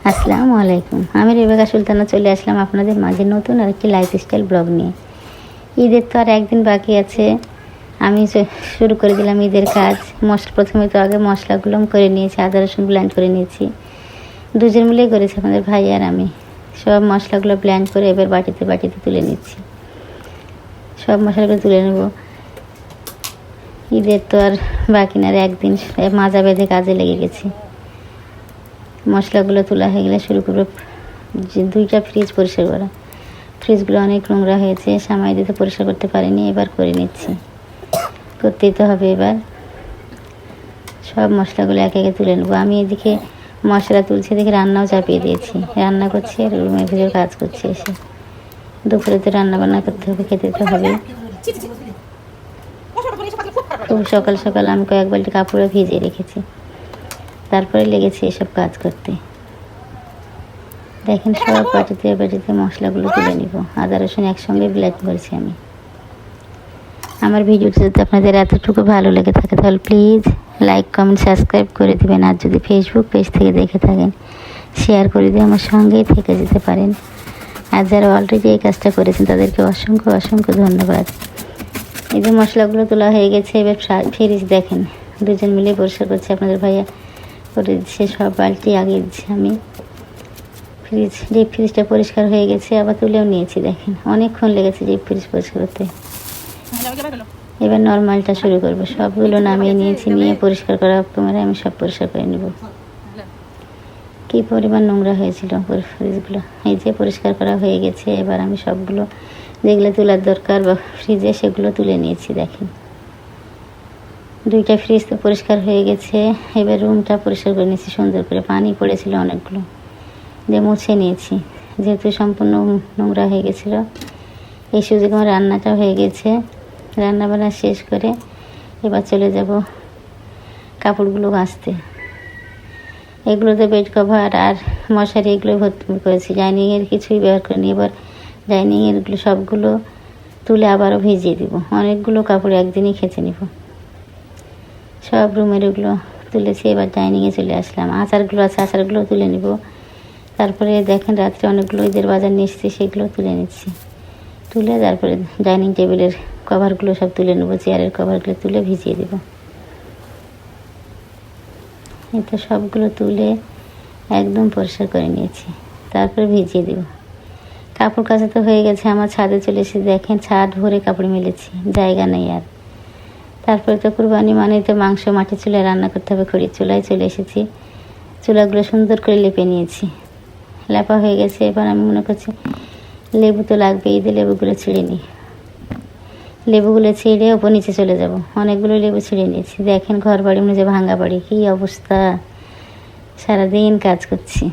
আসসালামু আলাইকুম। আমি রেবেকা সুলতানা চলে আসলাম আপনাদের মাঝে নতুন আরেকটি লাইফস্টাইল ব্লগ নিয়ে। ঈদের তো আর একদিন বাকি আছে। আমি শুরু করে দিলাম ঈদের কাজ। প্রথমে তো আগে মশলাগুলো করে নিয়েছি, আদা রসুন ব্লেন্ড করে নিয়েছি। দুজন মিলেই করেছি, আমাদের ভাই আর আমি। সব মশলাগুলো ব্লেন্ড করে এবার বাটিতে তুলে নিচ্ছি। সব মশলাগুলো তুলে নেব। ঈদের তো আর বাকি না, আর একদিন মাজা বেঁধে কাজে লেগে গেছি। মশলাগুলো তোলা হয়ে গেলে শুরু করবো যে 2টা ফ্রিজ পরিষ্কার করা। ফ্রিজগুলো অনেক নোংরা হয়েছে, সামাই দিতে পরিষ্কার করতে পারিনি, এবার করে নিচ্ছি। করতেই তো হবে। এবার সব মশলাগুলো একে একে তুলে নেবো। আমি এদিকে মশলা তুলছি, দেখে রান্নাও চাপিয়ে দিয়েছি। রান্না করছি আর রুমের ভিতরে কাজ করছি এসে। দুপুরে তো রান্না বান্না করতে হবে, খেতে তো হবে। খুব সকাল সকাল আমি কয়েক বালতি কাপড়ে ভিজিয়ে রেখেছি, তারপরে লেগেছি এসব কাজ করতে। দেখেন সব বাটিতে মশলাগুলো তুলে নিব। আদা রসুন একসঙ্গে ব্লেন্ড করেছি আমি। আমার ভিডিওটি যদি আপনাদের এতটুকু ভালো লেগে থাকে তাহলে প্লিজ লাইক কমেন্ট সাবস্ক্রাইব করে দেবেন। আর যদি ফেসবুক পেজ থেকে দেখে থাকেন শেয়ার করে দিয়ে আমার সঙ্গেই থেকে যেতে পারেন। আর যারা অলরেডি এই কাজটা করেছেন তাদেরকে অসংখ্য ধন্যবাদ। এই যে মশলাগুলো তোলা হয়ে গেছে, এবার ফ্রিজ দেখেন দুজন মিলে পরিষ্কার করছে। আপনাদের ভাইয়া করে দিচ্ছে, সব বালতি আগে দিচ্ছি আমি। ডিপ ফ্রিজটা পরিষ্কার হয়ে গেছে, আবার তুলেও নিয়েছি। দেখেন অনেকক্ষণ লেগেছে ডিপ ফ্রিজ পরিষ্কার করতে। এবার নর্মালটা শুরু করবো। সবগুলো নামিয়ে নিয়েছি, নিয়ে পরিষ্কার করা ক্যামেরায় আমি সব পরিষ্কার করে নেব। কী পরিমাণ নোংরা হয়েছিল ফ্রিজগুলো। এই যে পরিষ্কার করা হয়ে গেছে। এবার আমি সবগুলো যেগুলো তোলার দরকার বা ফ্রিজে সেগুলো তুলে নিয়েছি। দেখেন 2টা ফ্রিজ তো পরিষ্কার হয়ে গেছে। এবার রুমটা পরিষ্কার করে নিয়েছি সুন্দর করে। পানি পড়েছিল অনেকগুলো, দিয়ে মুছে নিয়েছি, যেহেতু সম্পূর্ণ নোংরা হয়ে গেছিলো। এই সুযোগে আমার রান্নাটা হয়ে গেছে। রান্নাবান্না শেষ করে এবার চলে যাব কাপড়গুলো কাচতে। এগুলোতে বেড কভার আর মশারি এগুলো ভর্তি করেছি। ডাইনিংয়ের কিছুই ব্যবহার করিনি। এবার ডাইনিংয়েরগুলো সবগুলো তুলে আবারও ভিজিয়ে দিব। অনেকগুলো কাপড় একদিনই খেঁচে নিব। সব রুমের ওগুলো তুলেছি। এবার ডাইনিংয়ে চলে আসলাম। আচারগুলো আছে, আচারগুলো তুলে নিব। তারপরে দেখেন রাত্রে অনেকগুলো ঈদের বাজার নিয়ে এসেছি, সেগুলো তুলে নিচ্ছি। তুলে তারপরে ডাইনিং টেবিলের কভারগুলো সব তুলে নেবো। চেয়ারের কভারগুলো তুলে ভিজিয়ে দেব। এটা সবগুলো তুলে একদম পরিষ্কার করে নিয়েছি, তারপরে ভিজিয়ে দেব। কাপড় কাচা তো হয়ে গেছে। আমার ছাদে চলে এসে দেখেন ছাদ ভরে কাপড় মেলেছি, জায়গা নেই আর। তারপরে তো কুরবানি মানে তো মাংস মাটির চুলায় রান্না করতে হবে। খড়ির চুলায় চলে এসেছি। চুলাগুলো সুন্দর করে লেপে নিয়েছি। লেপা হয়ে গেছে। এবার আমি মনে করছি লেবু তো লাগবে, ঈদে লেবুগুলো ছিঁড়ে নিই। লেবুগুলো ছিঁড়ে ওপর নিচে চলে যাব। অনেকগুলো লেবু ছিঁড়ে নিয়েছি। দেখেন ঘর বাড়ি মনে হচ্ছে ভাঙা বাড়ি, কী অবস্থা। সারাদিন কাজ করছি।